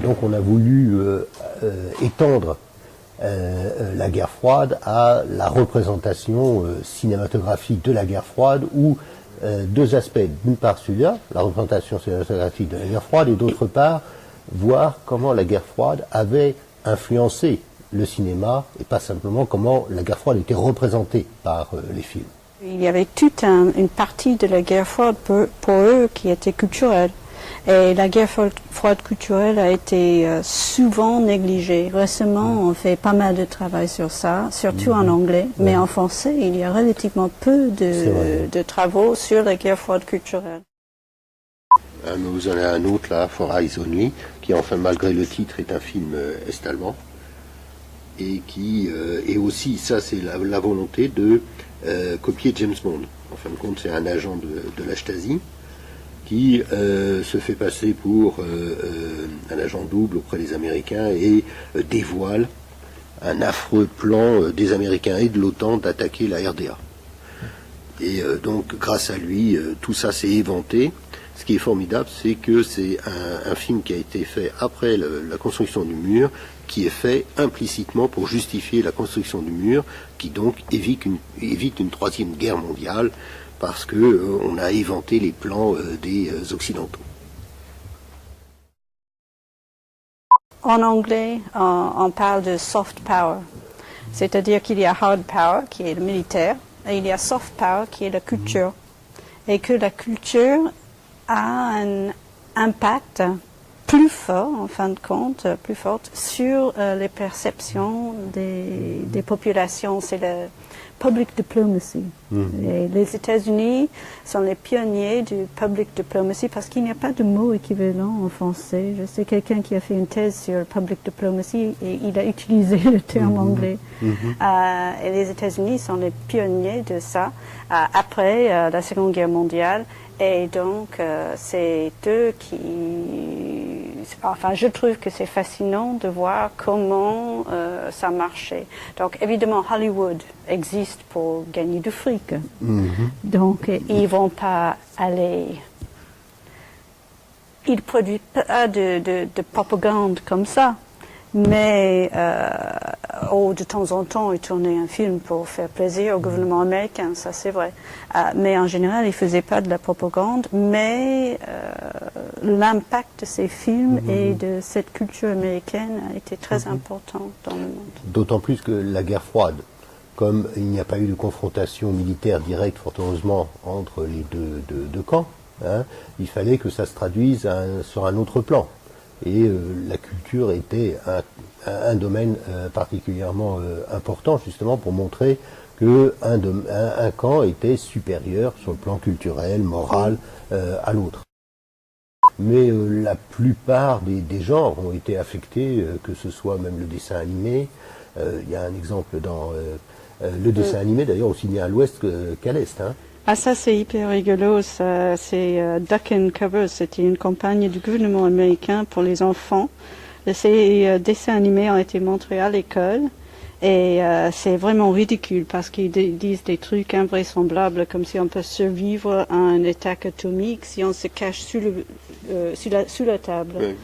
donc on a voulu étendre la guerre froide à la représentation cinématographique de la guerre froide, où deux aspects, d'une part celui-là, la représentation cinématographique de la guerre froide, et d'autre part voir comment la guerre froide avait influencé le cinéma, et pas simplement comment la guerre froide était représentée par les films. Il y avait toute une partie de la guerre froide pour eux qui était culturelle. Et la guerre froide culturelle a été souvent négligée. Récemment, on fait pas mal de travail sur ça, surtout en anglais. Mais en français, il y a relativement peu de travaux sur la guerre froide culturelle. Vous en avez un autre, là, For Eyes Only, qui, enfin, malgré le titre, est un film est-allemand. Et qui est aussi, ça c'est la volonté de copier James Bond. En fin de compte, c'est un agent de la Stasi qui se fait passer pour un agent double auprès des Américains et dévoile un affreux plan des Américains et de l'OTAN d'attaquer la RDA. Et donc, grâce à lui, tout ça s'est éventé. Ce qui est formidable, c'est que c'est un film qui a été fait après la construction du mur, qui est fait implicitement pour justifier la construction du mur, qui donc évite une troisième guerre mondiale, parce que on a éventé les plans des Occidentaux. En anglais, on parle de soft power, c'est-à-dire qu'il y a hard power, qui est le militaire, et il y a soft power, qui est la culture, et que la culture a un impact plus fort, en fin de compte, plus forte sur les perceptions des populations. C'est le public diplomacy. Et les États-Unis sont les pionniers du public diplomacy parce qu'il n'y a pas de mot équivalent en français. Je sais quelqu'un qui a fait une thèse sur public diplomacy et il a utilisé le terme anglais. Et les États-Unis sont les pionniers de ça après la Seconde Guerre mondiale. Et donc, c'est eux qui... Enfin, je trouve que c'est fascinant de voir comment ça marchait. Donc, évidemment, Hollywood existe pour gagner du fric. Donc, ils ne vont pas aller... Ils ne produisent pas de propagande comme ça. Mais de temps en temps, ils tournaient un film pour faire plaisir au gouvernement américain, ça c'est vrai. Mais en général, ils ne faisaient pas de la propagande, mais l'impact de ces films et de cette culture américaine a été très important dans le monde. D'autant plus que la guerre froide, comme il n'y a pas eu de confrontation militaire directe, fort heureusement, entre les deux camps, hein, il fallait que ça se traduise sur un autre plan. Et la culture était un domaine particulièrement important, justement, pour montrer qu'un camp était supérieur sur le plan culturel, moral, à l'autre. Mais la plupart des genres ont été affectés, que ce soit même le dessin animé. Il y a un exemple dans le dessin animé, d'ailleurs, aussi bien à l'ouest qu'à l'est. Hein. Ah, ça c'est hyper rigolo, c'est Duck and Cover, c'était une campagne du gouvernement américain pour les enfants. Ces dessins animés ont été montrés à l'école et c'est vraiment ridicule parce qu'ils disent des trucs invraisemblables comme si on peut survivre à une attaque atomique si on se cache sous la table. Oui.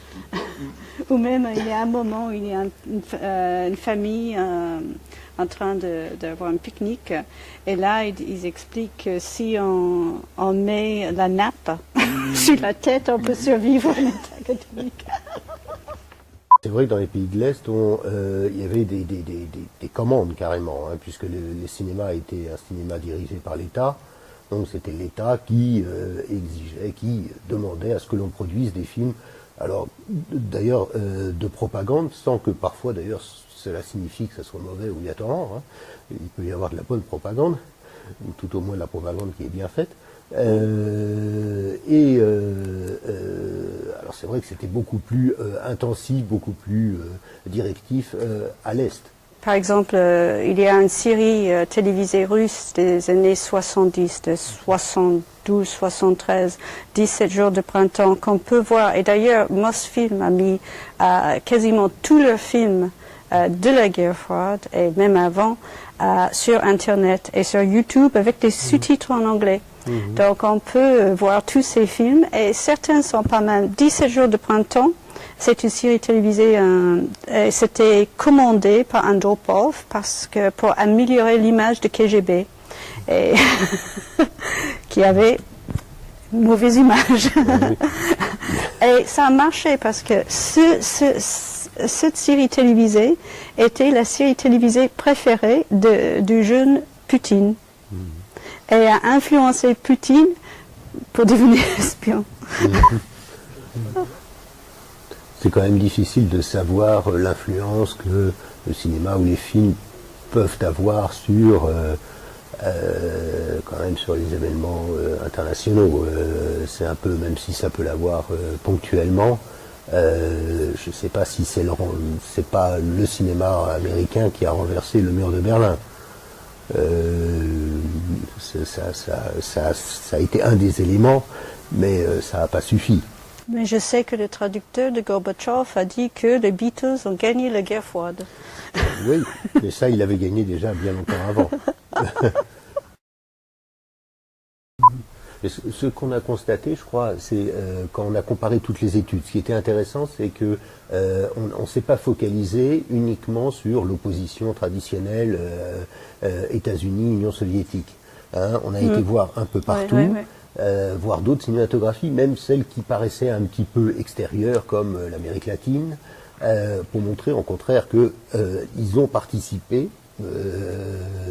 Ou même il y a un moment où il y a une famille en train d'avoir un pique-nique. Et là, ils expliquent que si on met la nappe sur la tête, on peut survivre à une attaque atomique. C'est vrai que dans les pays de l'Est, il y avait des commandes carrément, hein, puisque le cinéma était un cinéma dirigé par l'État. Donc c'était l'État qui exigeait, qui demandait à ce que l'on produise des films, alors d'ailleurs de propagande, sans que parfois d'ailleurs cela signifie que ça soit mauvais obligatoirement. Hein. Il peut y avoir de la bonne propagande, ou tout au moins de la propagande qui est bien faite. Alors c'est vrai que c'était beaucoup plus intensif, beaucoup plus directif à l'Est. Par exemple, il y a une série télévisée russe des années 70, de 72, 73, 17 jours de printemps, qu'on peut voir. Et d'ailleurs, Mosfilm a mis quasiment tous leurs films de la guerre froide, et même avant, sur Internet et sur YouTube avec des sous-titres en anglais. Donc on peut voir tous ces films, et certains sont pas mal. 17 jours de printemps, C'est une série télévisée, c'était commandé par Andropov pour améliorer l'image de KGB, et qui avait une mauvaise image. Et ça a marché parce que cette série télévisée était la série télévisée préférée du jeune Poutine. Et a influencé Poutine pour devenir espion. C'est quand même difficile de savoir l'influence que le cinéma ou les films peuvent avoir sur, quand même sur les événements internationaux. C'est un peu, même si ça peut l'avoir ponctuellement, je ne sais pas si c'est pas le cinéma américain qui a renversé le mur de Berlin. Ça a été un des éléments, mais ça n'a pas suffi. Mais je sais que le traducteur de Gorbatchev a dit que les Beatles ont gagné la guerre froide. Oui, mais ça, il avait gagné déjà bien longtemps avant. Ce qu'on a constaté, je crois, c'est quand on a comparé toutes les études, ce qui était intéressant, c'est que on ne s'est pas focalisé uniquement sur l'opposition traditionnelle États-Unis, Union soviétique. Hein, on a été voir un peu partout. Voir d'autres cinématographies, même celles qui paraissaient un petit peu extérieures, comme l'Amérique latine, pour montrer au contraire qu'ils ont participé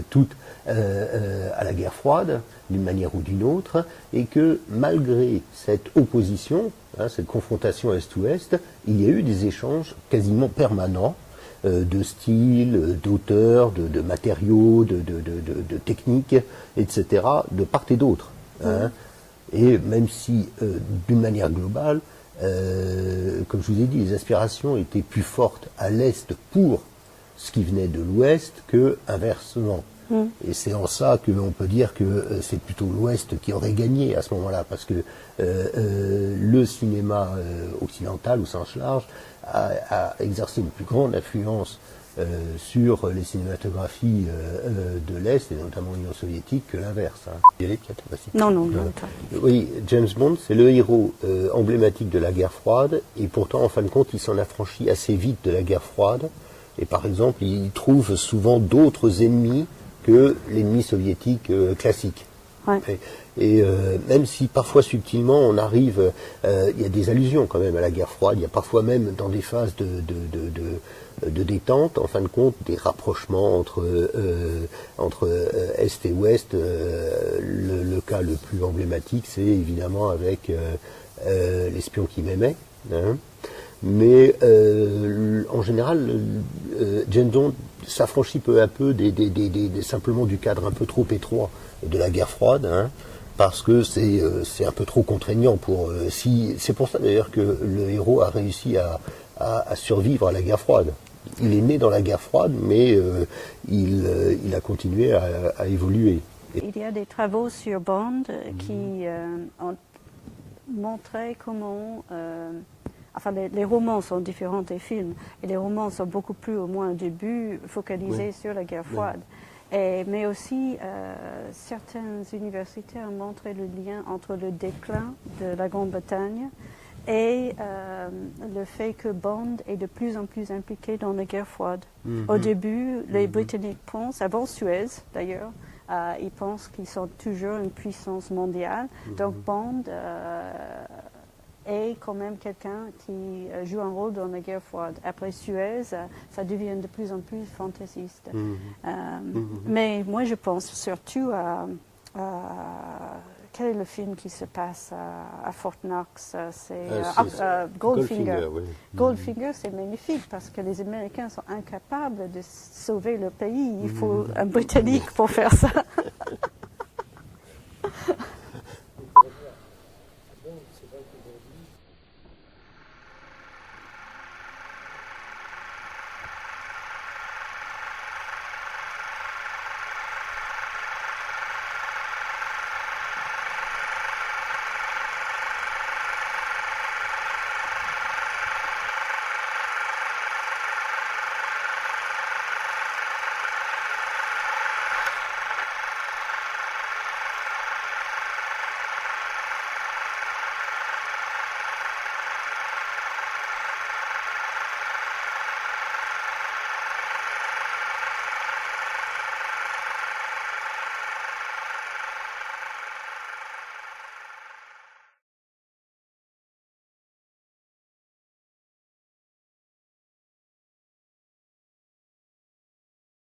toutes à la guerre froide, d'une manière ou d'une autre, et que malgré cette opposition, cette confrontation Est-Ouest, il y a eu des échanges quasiment permanents de style, d'auteurs, de matériaux, de techniques, etc., de part et d'autre. Hein. Et même si, d'une manière globale, comme je vous ai dit, les aspirations étaient plus fortes à l'Est pour ce qui venait de l'Ouest que inversement. Et c'est en ça qu'on peut dire que c'est plutôt l'Ouest qui aurait gagné à ce moment-là, parce que le cinéma occidental, au sens large, a exercé une plus grande influence sur les cinématographies de l'Est, et notamment l'Union soviétique, que l'inverse. Hein. Non. Oui, James Bond, c'est le héros emblématique de la guerre froide, et pourtant, en fin de compte, il s'en affranchit assez vite de la guerre froide, et par exemple, il trouve souvent d'autres ennemis que l'ennemi soviétique classique. Ouais. Et même si parfois subtilement on arrive, il y a des allusions quand même à la guerre froide, il y a parfois même dans des phases de détente, en fin de compte, des rapprochements entre Est et Ouest. Le cas le plus emblématique, c'est évidemment avec l'espion qui m'aimait. Hein. Mais en général, James Bond s'affranchit peu à peu simplement du cadre un peu trop étroit de la guerre froide, hein, parce que c'est un peu trop contraignant pour. C'est pour ça d'ailleurs que le héros a réussi à survivre à la guerre froide. Il est né dans la guerre froide, mais il a continué à évoluer. Il y a des travaux sur Bond qui ont montré comment. Enfin, les romans sont différents des films, et les romans sont beaucoup plus, au moins au début, focalisés sur la guerre froide. Mais aussi, certains universités ont montré le lien entre le déclin de la Grande-Bretagne et le fait que Bond est de plus en plus impliqué dans la guerre froide. Au début, les Britanniques pensent, avant Suez d'ailleurs, ils pensent qu'ils sont toujours une puissance mondiale. Donc Bond est quand même quelqu'un qui joue un rôle dans la guerre froide. Après Suez, ça devient de plus en plus fantaisiste. Mais moi, je pense surtout à quel est le film qui se passe à Fort Knox? C'est Goldfinger. Oui. Goldfinger, c'est magnifique parce que les Américains sont incapables de sauver le pays. Il faut un Britannique pour faire ça.